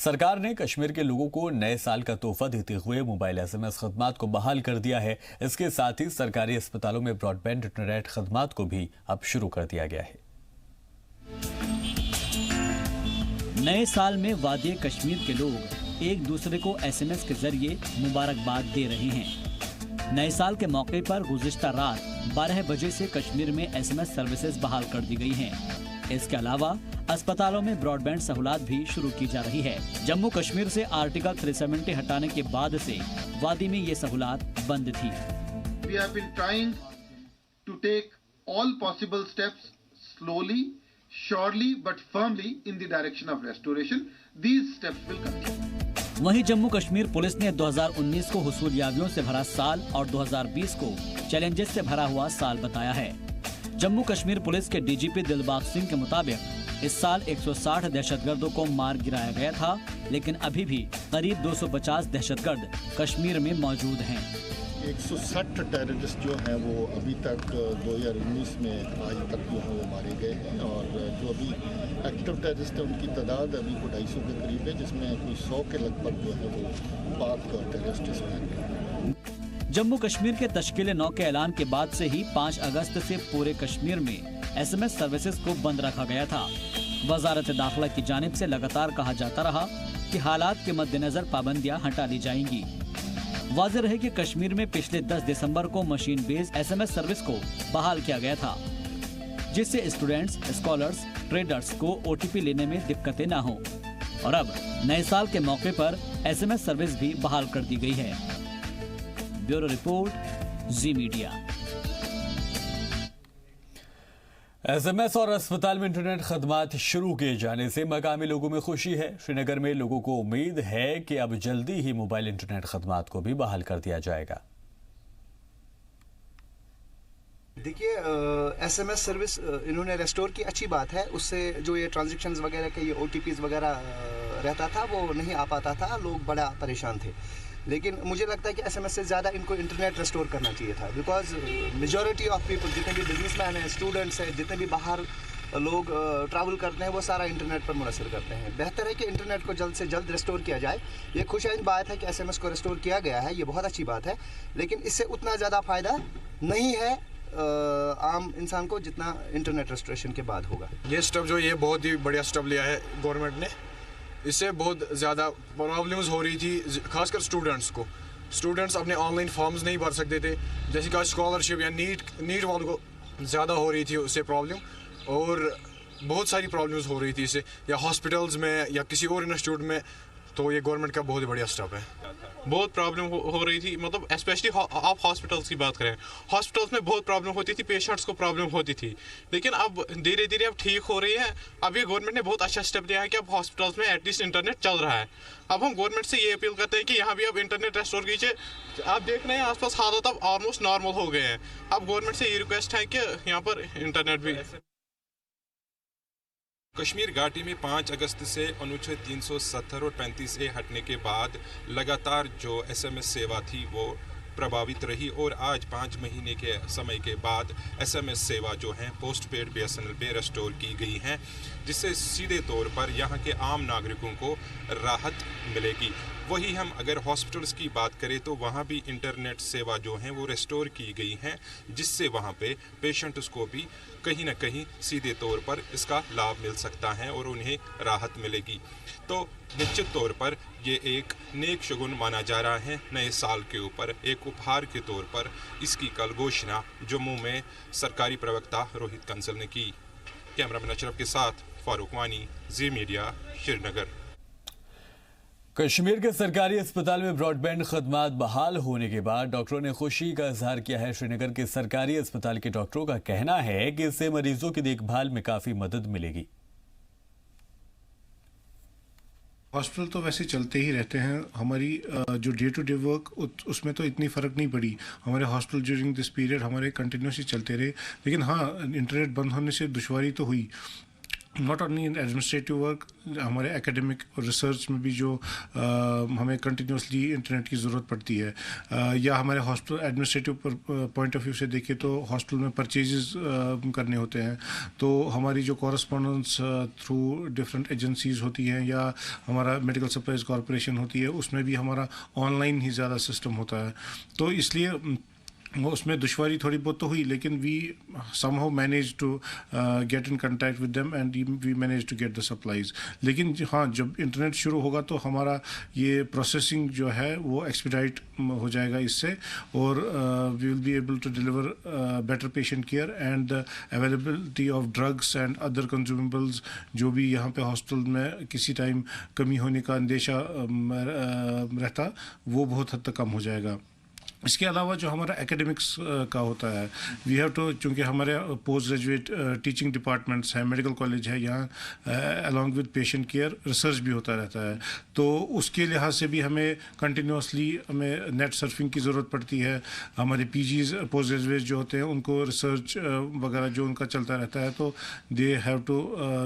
सरकार ने कश्मीर के लोगों को नए साल का तोहफा देते हुए मोबाइल एसएमएस खदमात को बहाल कर दिया है। इसके साथ ही सरकारी अस्पतालों में ब्रॉडबैंड इंटरनेट खदमात को भी अब शुरू कर दिया गया है। नए साल में वादी कश्मीर के लोग एक दूसरे को एसएमएस के जरिए मुबारकबाद दे रहे हैं। नए साल के मौके पर गुज़िश्ता रात 12 बजे से कश्मीर में एसएमएस सर्विसेज बहाल कर दी गई हैं। इसके अलावा अस्पतालों में ब्रॉडबैंड सहूलत भी शुरू की जा रही है। जम्मू कश्मीर से आर्टिकल 370 हटाने के बाद से वादी में ये सहूलत बंद थी। We have been trying to take all possible steps slowly, surely but firmly in the direction of restoration. These steps will continue. वहीं जम्मू कश्मीर पुलिस ने 2019 को हुसूलियाबियों से भरा साल और 2020 को चैलेंजेस से भरा हुआ साल बताया है। जम्मू कश्मीर पुलिस के डीजीपी दिलबाग सिंह के मुताबिक इस साल 160 दहशतगर्दों को मार गिराया गया था, लेकिन अभी भी करीब 250 दहशतगर्द कश्मीर में मौजूद हैं। 160 टेररिस्ट जो हैं वो अभी तक 2019 में आज तक जो है वो मारे गए हैं, और जो अभी एक्टिव टेररिस्ट है उनकी तादाद अभी को 250 के करीब है, जिसमें कोई 100 के लगभग जो है वो पाक टेररिस्ट इसमें हैं। जम्मू कश्मीर के तश्कील 9 के ऐलान के बाद से ही 5 अगस्त से पूरे कश्मीर में एसएमएस सर्विसेज को बंद रखा गया था। वजारत दाखिला की जानिब से लगातार कहा जाता रहा कि हालात के मद्देनजर पाबंदियां हटा ली जाएंगी। वाज़ेह रहे कि कश्मीर में पिछले 10 दिसंबर को मशीन बेस्ड एसएमएस सर्विस को बहाल किया गया था, जिससे स्टूडेंट्स, स्कॉलर्स, ट्रेडर्स को ओटीपी लेने में दिक्कतें न हो। और अब नए साल के मौके पर एसएमएस सर्विस भी बहाल कर दी गई है। ब्यूरो रिपोर्ट, जी मीडिया। एसएमएस और अस्पताल में इंटरनेट खदमात शुरू किए जाने से मकामी लोगों में खुशी है। श्रीनगर में लोगों को उम्मीद है कि अब जल्दी ही मोबाइल इंटरनेट खदमात को भी बहाल कर दिया जाएगा। देखिए, एसएमएस सर्विस इन्होंने रेस्टोर की, अच्छी बात है। उससे जो ये ट्रांजैक्शंस वगैरह के ये ओटीपीज वगैरह रहता था वो नहीं आ पाता था, लोग बड़ा परेशान थे। लेकिन मुझे लगता है कि एसएमएस से ज़्यादा इनको इंटरनेट रेस्टोर करना चाहिए था, बिकॉज मेजॉरिटी ऑफ पीपल, जितने भी बिजनेसमैन हैं, स्टूडेंट्स हैं, जितने भी बाहर लोग ट्रैवल करते हैं, वो सारा इंटरनेट पर मुनसर करते हैं। बेहतर है कि इंटरनेट को जल्द से जल्द रेस्टोर किया जाए। ये खुशहाल बात है कि एसएमएस को रेस्टोर किया गया है, ये बहुत अच्छी बात है, लेकिन इससे उतना ज़्यादा फ़ायदा नहीं है आम इंसान को जितना इंटरनेट रेस्टोरेशन के बाद होगा। ये स्टेप जो ये बहुत ही बढ़िया स्टेप लिया है गवर्नमेंट ने। इससे बहुत ज़्यादा प्रॉब्लम्स हो रही थी, खासकर स्टूडेंट्स को। स्टूडेंट्स अपने ऑनलाइन फॉर्म्स नहीं भर सकते थे, जैसे कि स्कॉलरशिप या नीट वालों को ज़्यादा हो रही थी उससे प्रॉब्लम, और बहुत सारी प्रॉब्लम्स हो रही थी इससे, या हॉस्पिटल्स में या किसी और इंस्टीट्यूट में। तो ये गवर्नमेंट का बहुत बढ़िया स्टेप है। बहुत प्रॉब्लम हो रही थी, मतलब स्पेशली आप हॉस्पिटल्स की बात करें, हॉस्पिटल्स में बहुत प्रॉब्लम होती थी, पेशेंट्स को प्रॉब्लम होती थी, लेकिन अब धीरे धीरे अब ठीक हो रही है। अब ये गवर्नमेंट ने बहुत अच्छा स्टेप लिया है कि अब हॉस्पिटल्स में एटलीस्ट इंटरनेट चल रहा है। अब हम गवर्नमेंट से ये अपील करते हैं कि यहाँ भी अब इंटरनेट रेस्टोर कीजिए। आप देख रहे हैं आसपास हालात अब ऑलमोस्ट नॉर्मल हो गए हैं। अब गवर्नमेंट से ये रिक्वेस्ट है कि यहाँ पर इंटरनेट भी। कश्मीर घाटी में 5 अगस्त से अनुच्छेद 370 और 35A हटने के बाद लगातार जो एसएमएस सेवा थी वो प्रभावित रही, और आज 5 महीने के समय के बाद एसएमएस सेवा जो है पोस्ट पेड बीएसएनएल पे रेस्टोर की गई हैं, जिससे सीधे तौर पर यहाँ के आम नागरिकों को राहत मिलेगी। वही हम अगर हॉस्पिटल्स की बात करें तो वहाँ भी इंटरनेट सेवा जो है वो रेस्टोर की गई हैं, जिससे वहाँ पे पेशेंट्स को भी कहीं ना कहीं सीधे तौर पर इसका लाभ मिल सकता है और उन्हें राहत मिलेगी। तो निश्चित तौर पर ये एक नेक शगुन माना जा रहा है। नए साल के ऊपर एक उपहार के तौर पर इसकी कल घोषणा जम्मू में सरकारी प्रवक्ता रोहित कंसल ने की। कैमरामैन अशरफ के साथ फारूक वानी, जी मीडिया, श्रीनगर। कश्मीर के सरकारी अस्पताल में ब्रॉडबैंड खदमात बहाल होने के बाद डॉक्टरों ने खुशी का इजहार किया है। श्रीनगर के सरकारी अस्पताल के डॉक्टरों का कहना है कि इससे मरीजों की देखभाल में काफी मदद मिलेगी। हॉस्पिटल तो वैसे चलते ही रहते हैं, हमारी जो डे टू डे वर्क उसमें तो इतनी फ़र्क नहीं पड़ी। हमारे हॉस्पिटल ड्यूरिंग दिस पीरियड हमारे कंटिन्यूसली चलते रहे, लेकिन हाँ, इंटरनेट बंद होने से दुश्वारी तो हुई। Not only in administrative work, हमारे एकेडमिक और रिसर्च में भी जो हमें कंटिन्यूसली इंटरनेट की ज़रूरत पड़ती है, या हमारे hospital administrative point of view से देखें तो हॉस्पिटल में परचेजेस करने होते हैं, तो हमारी जो कॉरस्पॉन्डेंस थ्रू डिफरेंट एजेंसीज होती हैं या हमारा मेडिकल सप्लाईज कॉरपोरेशन होती है, उसमें भी हमारा ऑनलाइन ही ज़्यादा सिस्टम होता है। तो इसलिए उसमें दुश्वारी थोड़ी बहुत तो हुई, लेकिन we somehow manage to get in contact with them and we manage to get the supplies. लेकिन हाँ, जब इंटरनेट शुरू होगा तो हमारा ये प्रोसेसिंग जो है वो एक्सपीडाइट हो जाएगा इससे, और we will be able to deliver better patient care and availability of drugs and other consumables जो भी यहाँ पे हॉस्पिटल में किसी टाइम कमी होने का अंदेशा रहता, वो बहुत हद तक कम हो जाएगा। इसके अलावा जो हमारा एकेडमिक्स का होता है, वी हैव टू, चूँकि हमारे पोस्ट ग्रेजुएट टीचिंग डिपार्टमेंट्स हैं, मेडिकल कॉलेज है, यहाँ along with patient care research भी होता रहता है, तो उसके लिहाज से भी हमें कंटिन्यूसली हमें नेट सर्फिंग की ज़रूरत पड़ती है। हमारे पीजीज पोस्ट ग्रेजुएट जो होते हैं उनको रिसर्च वगैरह जो उनका चलता रहता है, तो they have to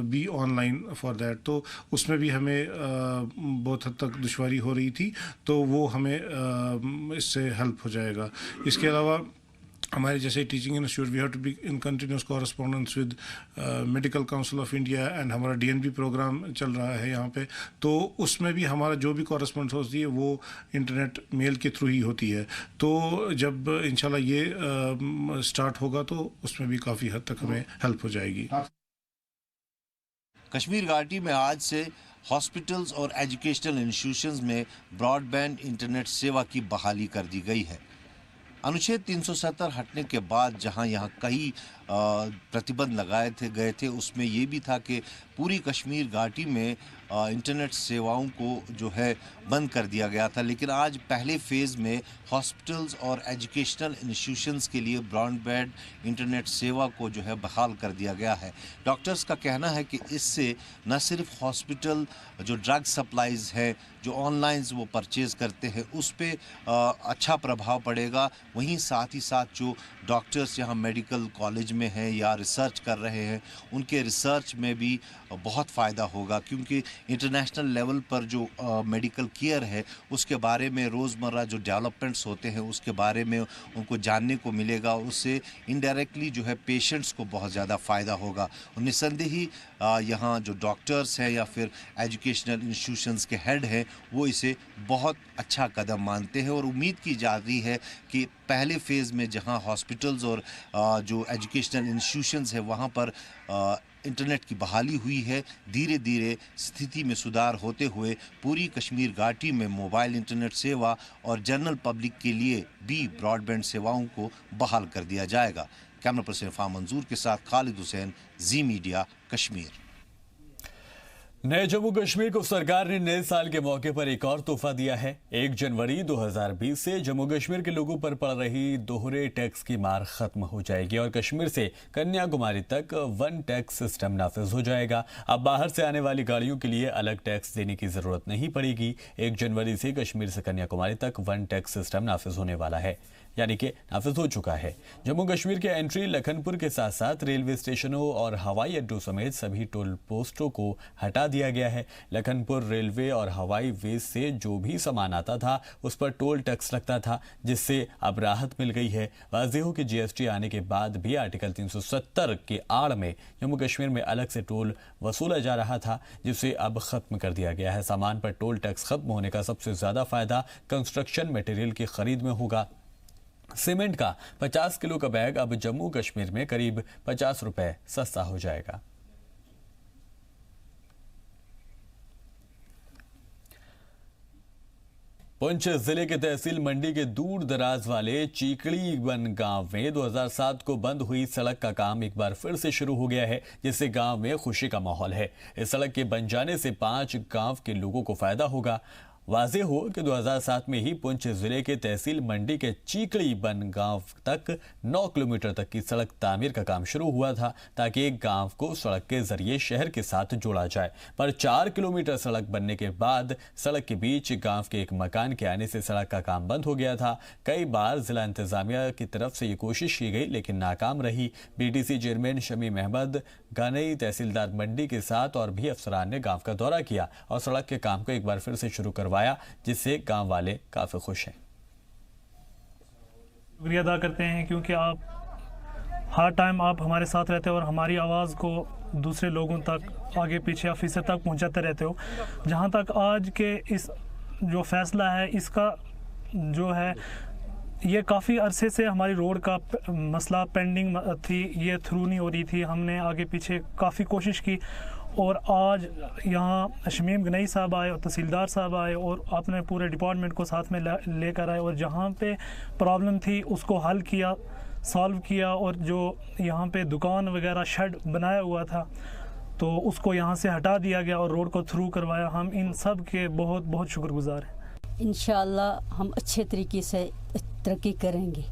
be online for that, तो उसमें भी हमें बहुत हद तक दुश्वारी हो रही थी, तो वो हमें इससे हेल्प हो जाएगा। इसके अलावा हमारे जैसे teaching institute, we have to be in continuous correspondence with medical council of India and हमारा डीएनबी प्रोग्राम चल रहा है यहाँ पे, तो उसमें भी हमारा जो भी कॉरस्पॉन्डेंस होती है वो इंटरनेट मेल के थ्रू ही होती है। तो जब इंशाल्लाह ये स्टार्ट होगा तो उसमें भी काफ़ी हद तक हमें हेल्प हो जाएगी। कश्मीर घाटी में आज से हॉस्पिटल्स और एजुकेशनल इंस्टीट्यूशंस में ब्रॉडबैंड इंटरनेट सेवा की बहाली कर दी गई है। अनुच्छेद 370 हटने के बाद जहां यहां कई प्रतिबंध लगाए गए थे, उसमें ये भी था कि पूरी कश्मीर घाटी में इंटरनेट सेवाओं को जो है बंद कर दिया गया था, लेकिन आज पहले फेज़ में हॉस्पिटल्स और एजुकेशनल इंस्टीट्यूशंस के लिए ब्रॉडबैंड इंटरनेट सेवा को जो है बहाल कर दिया गया है। डॉक्टर्स का कहना है कि इससे न सिर्फ हॉस्पिटल जो ड्रग सप्लाईज है जो ऑनलाइन वो परचेज़ करते हैं उस पर अच्छा प्रभाव पड़ेगा, वहीं साथ ही साथ जो डॉक्टर्स यहाँ मेडिकल कॉलेज में हैं या रिसर्च कर रहे हैं उनके रिसर्च में भी बहुत फ़ायदा होगा, क्योंकि इंटरनेशनल लेवल पर जो मेडिकल केयर है उसके बारे में रोज़मर्रा जो डेवलपमेंट्स होते हैं उसके बारे में उनको जानने को मिलेगा, उससे इनडायरेक्टली जो है पेशेंट्स को बहुत ज़्यादा फ़ायदा होगा। निस्संदेह ही यहाँ जो डॉक्टर्स हैं या फिर एजुकेशनल इंस्टीट्यूशंस के हेड हैं वो इसे बहुत अच्छा कदम मानते हैं, और उम्मीद की जा रही है कि पहले फेज़ में जहाँ हॉस्पिटल्स और जो एजुकेशनल इंस्टीट्यूशंस है वहाँ पर इंटरनेट की बहाली हुई है, धीरे धीरे स्थिति में सुधार होते हुए पूरी कश्मीर घाटी में मोबाइल इंटरनेट सेवा और जनरल पब्लिक के लिए भी ब्रॉडबैंड सेवाओं को बहाल कर दिया जाएगा। कैमरा पर्सन इरफान मंजूर के साथ खालिद हुसैन, जी मीडिया, कश्मीर। नए जम्मू कश्मीर को सरकार ने नए साल के मौके पर एक और तोहफा दिया है। 1 जनवरी 2020 से जम्मू कश्मीर के लोगों पर पड़ रही दोहरे टैक्स की मार खत्म हो जाएगी और कश्मीर से कन्याकुमारी तक वन टैक्स सिस्टम नाफिज हो जाएगा। अब बाहर से आने वाली गाड़ियों के लिए अलग टैक्स देने की जरूरत नहीं पड़ेगी। 1 जनवरी से कश्मीर से कन्याकुमारी तक वन टैक्स सिस्टम नाफिज होने वाला है, यानी कि नाफिज हो चुका है। जम्मू कश्मीर के एंट्री लखनपुर के साथ साथ रेलवे स्टेशनों और हवाई अड्डों समेत सभी टोल पोस्टों को हटा दिया गया है। लखनपुर रेलवे और हवाई वे से जो भी सामान आता था उस पर टोल टैक्स लगता था, जिससे अब राहत मिल गई है। वाज़ेह हो कि जीएसटी आने के बाद भी आर्टिकल 370 के आड़ में जम्मू कश्मीर में अलग से टोल वसूला जा रहा था, जिसे अब खत्म कर दिया गया है। सामान पर टोल टैक्स खत्म होने का सबसे ज्यादा फायदा कंस्ट्रक्शन मटेरियल की खरीद में होगा। सीमेंट का 50 किलो का बैग अब जम्मू कश्मीर में करीब 50 रुपए सस्ता हो जाएगा। पुंछ जिले के तहसील मंडी के दूर दराज वाले चीकड़ी वन गांव में 2007 को बंद हुई सड़क का काम एक बार फिर से शुरू हो गया है, जिससे गांव में खुशी का माहौल है। इस सड़क के बन जाने से 5 गांव के लोगों को फायदा होगा वाज़ेह हो कि 2007 में ही पुंछ जिले के तहसील मंडी के चीकड़ी बन गांव तक 9 किलोमीटर तक की सड़क तामीर का काम शुरू हुआ था ताकि एक गांव को सड़क के जरिए शहर के साथ जोड़ा जाए। पर 4 किलोमीटर सड़क बनने के बाद सड़क के बीच गांव के एक मकान के आने से सड़क का काम बंद हो गया था। कई बार जिला इंतजामिया की तरफ से ये कोशिश की गई लेकिन नाकाम रही। बीडीसी चेयरमैन शमीम अहमद, गनई तहसीलदार मंडी के साथ और भी अफसरान ने गांव का दौरा किया और सड़क के काम को एक बार फिर से शुरू करवाया, जिससे गांव वाले काफी खुश हैं। शुक्रिया अदा करते हैं क्योंकि आप हर टाइम आप हमारे साथ रहते हो और हमारी आवाज़ को दूसरे लोगों तक, आगे पीछे ऑफिसर तक पहुंचाते रहते हो। जहां तक आज के इस जो फैसला है, इसका जो है ये काफ़ी अरसे से हमारी रोड का मसला पेंडिंग थी, ये थ्रू नहीं हो रही थी। हमने आगे पीछे काफ़ी कोशिश की और आज यहाँ शमीम गनई साहब आए और तहसीलदार साहब आए और अपने पूरे डिपार्टमेंट को साथ में लेकर आए और जहाँ पे प्रॉब्लम थी उसको हल किया, सॉल्व किया। और जो यहाँ पे दुकान वगैरह शेड बनाया हुआ था तो उसको यहाँ से हटा दिया गया और रोड को थ्रू करवाया। हम इन सब के बहुत बहुत शुक्रगुजार हैं। इंशाअल्लाह हम अच्छे तरीके से तरक्की करेंगे।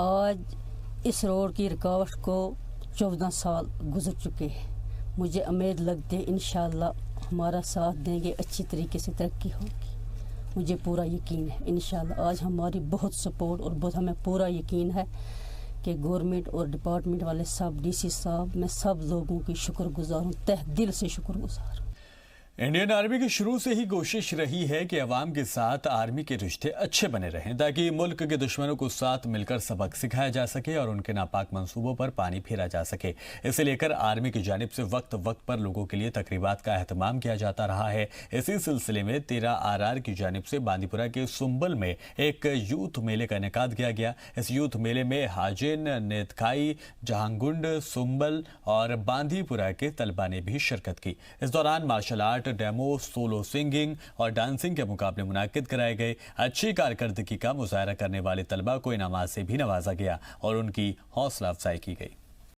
आज इस रोड की रुकावट को 14 साल गुजर चुके हैं। मुझे उम्मीद लगती है इंशाअल्लाह हमारा साथ देंगे, अच्छी तरीके से तरक्की होगी। मुझे पूरा यकीन है इंशाअल्लाह। आज हमारी बहुत सपोर्ट और बहुत हमें पूरा यकीन है कि गवर्नमेंट और डिपार्टमेंट वाले सब, डीसी साहब, मैं सब लोगों की शुक्रगुजार हूँ, तहे दिल से शुक्रगुजार हूँ। इंडियन आर्मी की शुरू से ही कोशिश रही है कि अवाम के साथ आर्मी के रिश्ते अच्छे बने रहें ताकि मुल्क के दुश्मनों को साथ मिलकर सबक सिखाया जा सके और उनके नापाक मंसूबों पर पानी फेरा जा सके। इसे लेकर आर्मी की जानिब से वक्त वक्त पर लोगों के लिए तकरीबात का एहतमाम किया जाता रहा है। इसी सिलसिले में 13 RR की जानिब से बांदीपुरा के सुंबल में एक यूथ मेले का इनेकाद किया गया। इस यूथ मेले में हाजिन, नेतखाई, जहांगुंड, सुंबल और बांदीपुरा के तलबा ने भी शिरकत की। इस दौरान martial art, demo, solo singing और डांसिंग के मुकाबले मुनाकिद कराए गए। अच्छी कारकर्दगी का मुजाहरा करने वाले तलबा को इनामात से भी नवाजा गया और उनकी हौसला अफजाई की गई।